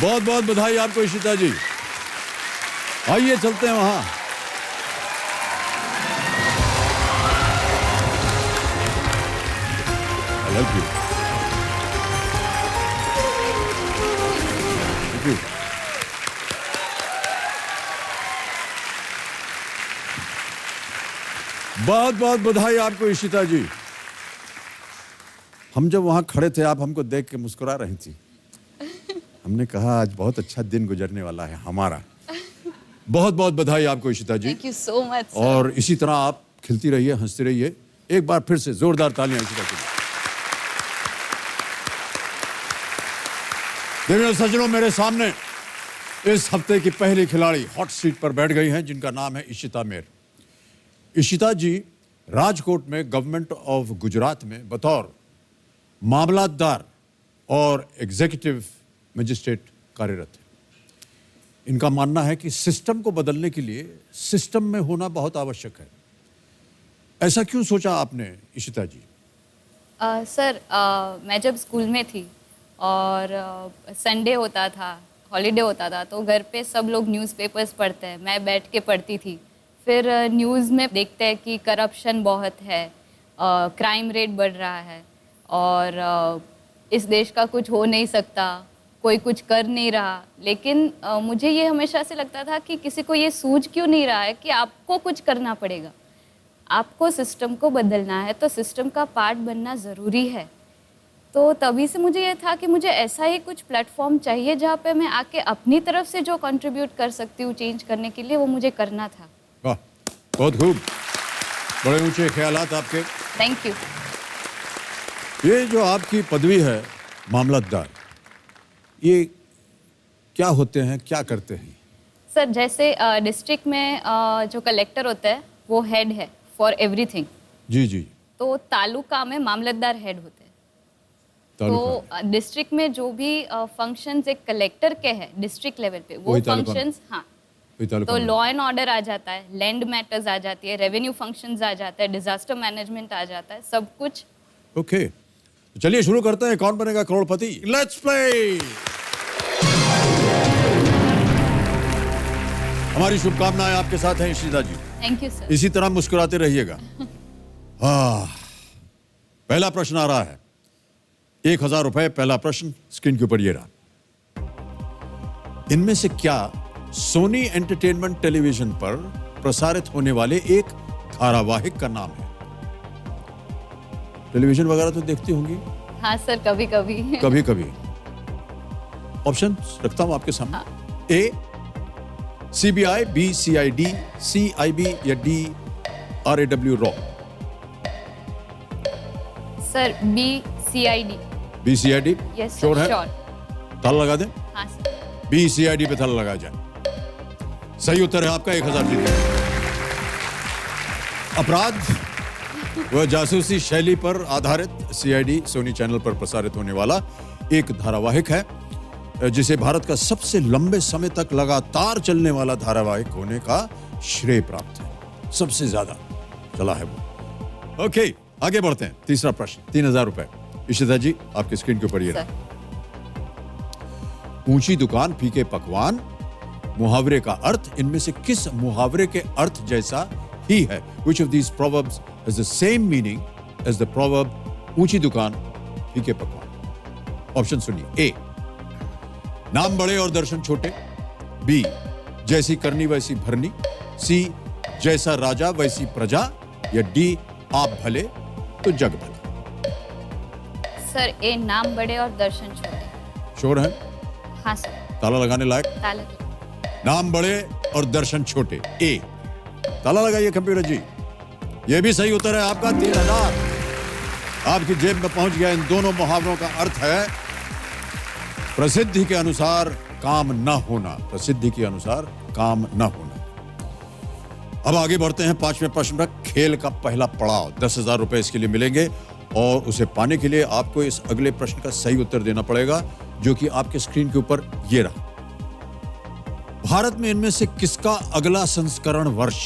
बहुत बहुत बधाई आपको इशिता जी। आइए चलते हैं वहां। I love you. Thank you. बहुत बहुत बधाई आपको इशिता जी। हम जब वहां खड़े थे आप हमको देख के मुस्कुरा रही थी। हमने कहा आज बहुत अच्छा दिन गुजरने वाला है हमारा। बहुत बहुत बधाई आपको Ishita ji. Thank you so much. और इसी तरह आप खिलती रहिए, हंसती रहिए। एक बार फिर से जोरदार तालियां इशिता के लिए। देखिए सज्जनों, मेरे सामने इस हफ्ते की पहली खिलाड़ी हॉट सीट पर बैठ गई हैं, जिनका नाम है इशिता मेर। इशिता जी राजकोट में गवर्नमेंट ऑफ गुजरात में बतौर मामलातदार और एग्जीक्यूटिव मजिस्ट्रेट कार्यरत है। इनका मानना है कि सिस्टम को बदलने के लिए सिस्टम में होना बहुत आवश्यक है। ऐसा क्यों सोचा आपने इशिता जी? सर मैं जब स्कूल में थी और संडे होता था, हॉलीडे होता था, तो घर पे सब लोग न्यूज़पेपर्स पढ़ते हैं, मैं बैठ के पढ़ती थी। फिर न्यूज़ में देखते हैं कि करप्शन बहुत है, क्राइम रेट बढ़ रहा है और इस देश का कुछ हो नहीं सकता, कोई कुछ कर नहीं रहा। लेकिन मुझे ये हमेशा से लगता था कि किसी को ये सूझ क्यों नहीं रहा है कि आपको कुछ करना पड़ेगा, आपको सिस्टम को बदलना है, तो सिस्टम का पार्ट बनना ज़रूरी है। तो तभी से मुझे ये था कि मुझे ऐसा ही कुछ प्लेटफॉर्म चाहिए जहाँ पे मैं आके अपनी तरफ से जो कंट्रीब्यूट कर सकती हूँ चेंज करने के लिए, वो मुझे करना था। वाह, बहुत खूब, बड़े ऊंचे ख्यालात आपके। Thank you. ये जो आपकी पदवी है मामलतदार, ये क्या होते हैं, क्या करते हैं? सर जैसे डिस्ट्रिक्ट में जो कलेक्टर होता है वो हेड है फॉर एवरीथिंग। जी जी। तो तालुका में मामलतदार हेड होते हैं। तो डिस्ट्रिक्ट में जो भी फंक्शंस एक कलेक्टर के हैं डिस्ट्रिक्ट लेवल पे, वो फंक्शंस, हाँ, तो लॉ एंड ऑर्डर आ जाता है, लैंड मैटर्स आ जाती है, रेवेन्यू फंक्शंस आ जाता है, डिजास्टर मैनेजमेंट आ जाता है, सब कुछ। ओके, तो चलिए शुरू करते हैं। कौन बनेगा करोड़पति? Let's play. हमारी शुभकामनाएं आपके साथ हैं Ishita ji. Thank you sir. इसी तरह मुस्कुराते रहिएगा। पहला प्रश्न आ रहा है, 1000 रुपए। पहला प्रश्न स्क्रीन के ऊपर ये रहा। इनमें से क्या सोनी एंटरटेनमेंट टेलीविजन पर प्रसारित होने वाले एक धारावाहिक का नाम है? टेलीविजन वगैरह तो देखती होंगी? हाँ सर, कभी कभी। कभी कभी। ऑप्शन रखता हूं आपके सामने। ए CBI, B CID, C IB या D RAW raw? Sir B CID। B CID? Yes sure है? श्योर। ताला लगा दें? हाँ सर। B CID पे ताला लगाया जाए। सही उत्तर है आपका, 1000 जीत गए। अपराध व जासूसी शैली पर आधारित CID सोनी चैनल पर प्रसारित होने वाला एक धारावाहिक है, जिसे भारत का सबसे लंबे समय तक लगातार चलने वाला धारावाहिक होने का श्रेय प्राप्त है। सबसे ज्यादा चला है वो। ओके, आगे बढ़ते हैं। तीसरा प्रश्न, 3000 रुपए। इशिता जी आपकी स्क्रीन के ऊपर ये रहा। ऊंची दुकान फीके पकवान मुहावरे का अर्थ इनमें से किस मुहावरे के अर्थ जैसा ही है? Which of these proverbs has the same meaning as the proverb ऊंची दुकान फीके पकवान? ऑप्शन सुनिए। ए नाम बड़े और दर्शन छोटे, बी जैसी करनी वैसी भरनी, सी जैसा राजा वैसी प्रजा, या डी आप भले तो जग भला? सर ए नाम बड़े और दर्शन छोटे। श्योर है? हाँ सर। ताला लगाने लायक? ताला। नाम बड़े और दर्शन छोटे, ए। ताला लगाइए कंप्यूटर जी। यह भी सही उत्तर है आपका। 3000 आपकी जेब में पहुंच गया। इन दोनों मुहावरों का अर्थ है प्रसिद्धि के अनुसार काम न होना, प्रसिद्धि के अनुसार काम न होना। अब आगे बढ़ते हैं 5वें प्रश्न पर। खेल का पहला पड़ाव, 10,000 रुपए इसके लिए मिलेंगे और उसे पाने के लिए आपको इस अगले प्रश्न का सही उत्तर देना पड़ेगा, जो कि आपके स्क्रीन के ऊपर ये रहा। भारत में इनमें से किसका अगला संस्करण वर्ष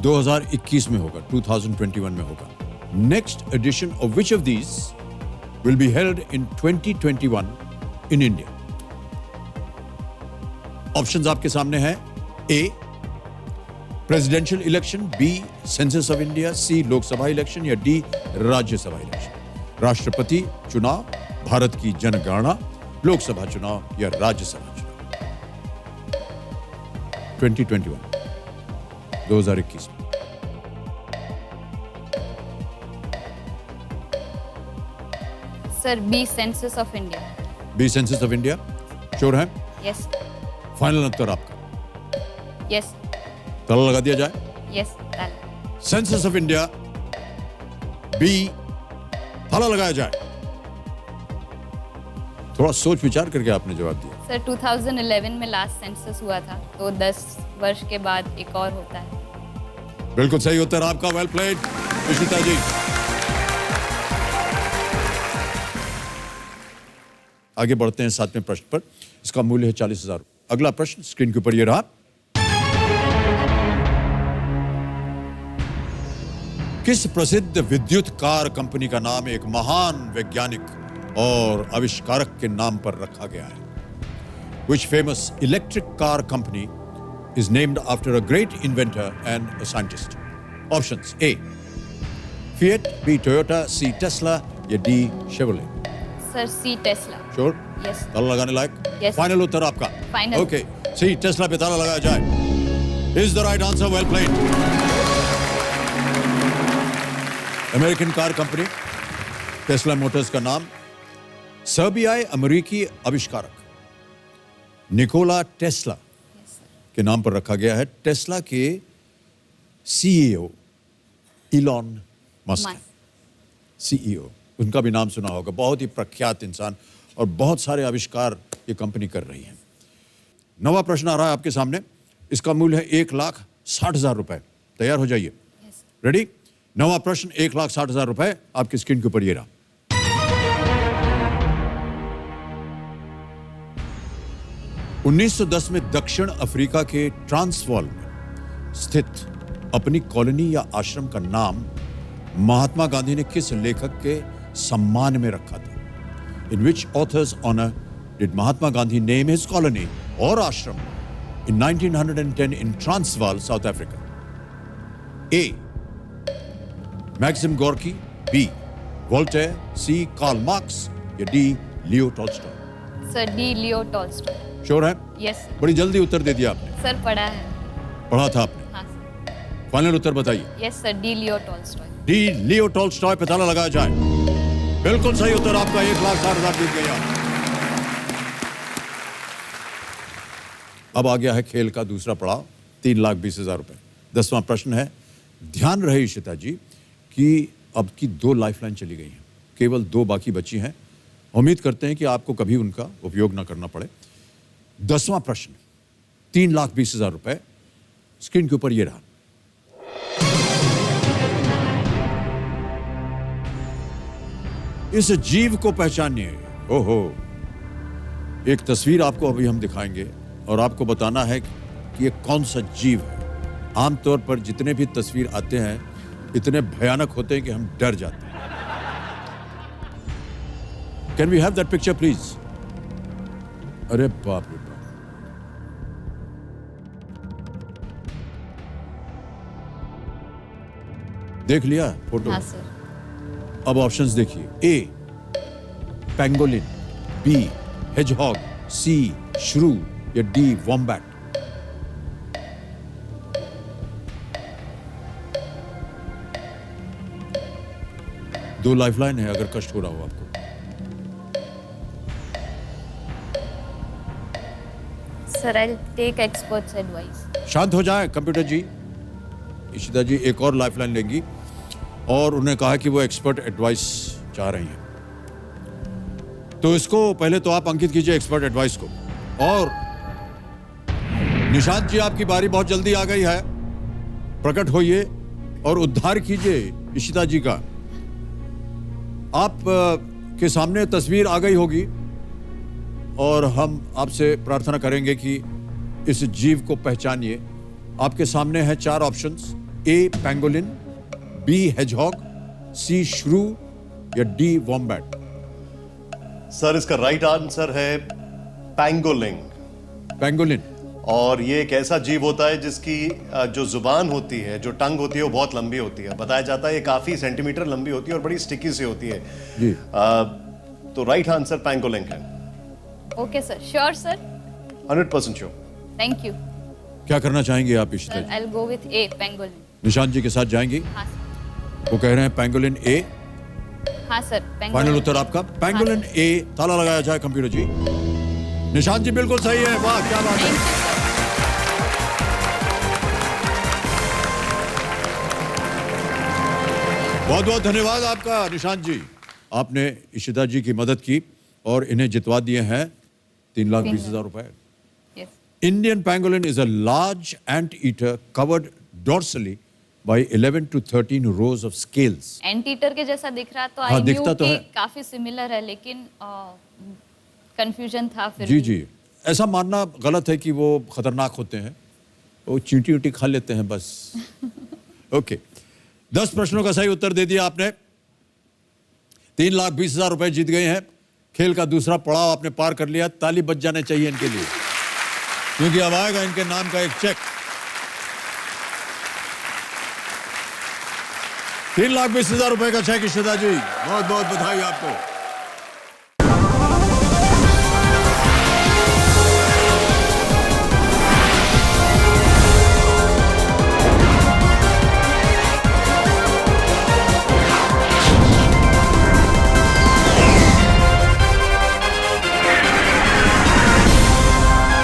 2021 में होगा, 2021 में होगा? Next edition of which of these will be held in 2021 in India? Options आपके सामने हैं। A presidential election, B census of India, C Lok Sabha election या डी राज्यसभा इलेक्शन। राष्ट्रपति चुनाव, भारत की जनगणना, लोकसभा चुनाव या राज्यसभा चुनाव। 2021 में। Sir B census of India. B census of India, sure है? यस। फाइनल उत्तर आपका? यस। ताला लगा दिया जाए? Yes. Census of India, B, ताला लगाया जाए। थोड़ा सोच विचार करके आपने जवाब दिया। सर 2011 में लास्ट सेंसस हुआ था, तो 10 वर्ष के बाद एक और होता है। बिल्कुल सही उत्तर आपका, वेल प्लेड इशिता जी। आगे बढ़ते हैं 7वें प्रश्न पर। इसका मूल्य है 40,000। अगला प्रश्न स्क्रीन के ऊपर ये रहा। किस प्रसिद्ध विद्युत कार कंपनी का नाम एक महान वैज्ञानिक और आविष्कारक के नाम पर रखा गया है? Which famous electric car company is named after a great inventor and a scientist? Options: A Fiat, B Toyota, C Tesla या D Chevrolet? सर सी टेस्ला। Sure? यस। ताला लगाने लायक? Yes. फाइनल उत्तर आपका? Final. Okay. C Tesla पे ताला लगाया जाए। Is the right answer, well played. American car company Tesla Motors का नाम सर्बियाई अमेरिकी आविष्कारक निकोला टेस्ला के नाम पर रखा गया है। टेस्ला के सीईओ इलॉन मस्क, सीईओ, उनका भी नाम सुना होगा। बहुत ही प्रख्यात इंसान और बहुत सारे आविष्कार ये कंपनी कर रही है। 9वां प्रश्न आ रहा है आपके सामने। इसका मूल्य है 1,60,000 रुपए। तैयार हो जाइए। रेडी? 9वां प्रश्न 1,60,000 रुपए आपकी स्क्रीन के ऊपर ये रहा। – 1910 में दक्षिण अफ्रीका के ट्रांसवाल में स्थित अपनी कॉलोनी या आश्रम का नाम महात्मा गांधी ने किस लेखक के सम्मान में रखा था? In which author's honour did Mahatma Gandhi name his colony और आश्रम in 1910 in Transvaal, South Africa? A Maxim Gorky, B Voltaire, C Karl Marx या D Leo Tolstoy? Sir D Leo Tolstoy. Sure है? यस। बड़ी जल्दी उत्तर दे दिया आपने। सर पढ़ा है। पढ़ा था आपने? हाँ सर। फाइनल उत्तर बताइए। Yes sir, D Leo Tolstoy. D Leo Tolstoy पे ताला लगाया जाए। बिल्कुल सही उत्तर आपका, 1,60,000 जीत गए आप। अब आ गया है खेल का दूसरा पड़ाव, 3,20,000 रुपए। 10वां प्रश्न है। ध्यान रहे इशिता जी कि अब की 2 लाइफलाइन चली गई हैं, केवल 2 बाकी बची हैं। उम्मीद करते हैं कि आपको कभी उनका उपयोग ना करना पड़े। 10वां प्रश्न 3,20,000 रुपए स्क्रीन के ऊपर ये रहा। इस जीव को पहचानिए। ओहो, एक तस्वीर आपको अभी हम दिखाएंगे और आपको बताना है कि ये कौन सा जीव है। आमतौर पर जितने भी तस्वीर आते हैं इतने भयानक होते हैं कि हम डर जाते हैं। Can we have that picture please? अरे बाप रे बाप, देख लिया फोटो? हाँ सर। अब ऑप्शंस देखिए। ए पेंगोलिन, बी हेजहॉग, सी श्रू या डी वॉम्बैट? दो लाइफलाइन है अगर कष्ट हो रहा हो आपको। Sir I tech experts advice. शांत हो जाए कंप्यूटर जी। इशिता जी एक और लाइफलाइन लेंगी और उन्हें कहा कि वो एक्सपर्ट एडवाइस चाह रही हैं। तो इसको पहले तो आप अंकित कीजिए एक्सपर्ट एडवाइस को। और निशांत जी आपकी बारी बहुत जल्दी आ गई है। प्रकट होइए और उद्धार कीजिए इशिता जी का। आप के सामने तस्वीर आ गई होगी और हम आपसे प्रार्थना करेंगे कि इस जीव को पहचानिए। आपके सामने है 4 ऑप्शंस। ए पेंगोलिन, बी हेजहॉग, सी श्रू या डी वॉम्बैट? सर इसका राइट आंसर है पैंगोलिन। पेंगोलिन। और ये एक ऐसा जीव होता है जिसकी जो जुबान होती है, जो टंग होती है, वो बहुत लंबी होती है। बताया जाता है ये काफी सेंटीमीटर लंबी होती है और बड़ी स्टिकी सी होती है। जी। तो राइट आंसर पैंगोलिन है। Okay sir, sure sir, 100% sure. Thank you क्या करना चाहेंगे आप इशिता सर। जी? I will go with A, pangolin. Nishant ji के साथ जाएंगी? हाँ सर। वो कह रहे हैं पैंगोलिन ए। हाँ सर, फाइनल उत्तर आपका पैंगोलिन ए। ताला लगाया जाए कंप्यूटर जी। निशांत जी बिल्कुल सही है, वाह क्या बात है। बहुत बहुत धन्यवाद आपका निशांत जी, आपने इशिता जी की मदद की और इन्हें जितवा दिए हैं 3,20,000 रुपए। Yes. Indian pangolin is a large anteater covered dorsally by 11 to 13 rows of scales. Anteater के जैसा दिख रहा तो हाँ, आई न्यू दिखता तो कि है। काफी सिमिलर है, लेकिन कंफ्यूजन था फिर जी भी। जी, ऐसा मानना गलत है कि वो खतरनाक होते हैं, वो चींटी उटी खा लेते हैं बस। ओके, 10 प्रश्नों का सही उत्तर दे दिया आपने, 3,20,000 रुपए जीत गए हैं। खेल का दूसरा पड़ाव आपने पार कर लिया, ताली बज जाने चाहिए इनके लिए, क्योंकि अब आएगा इनके नाम का एक चेक। 3,20,000 रुपए का चेक इशिता जी, बहुत बहुत बधाई आपको।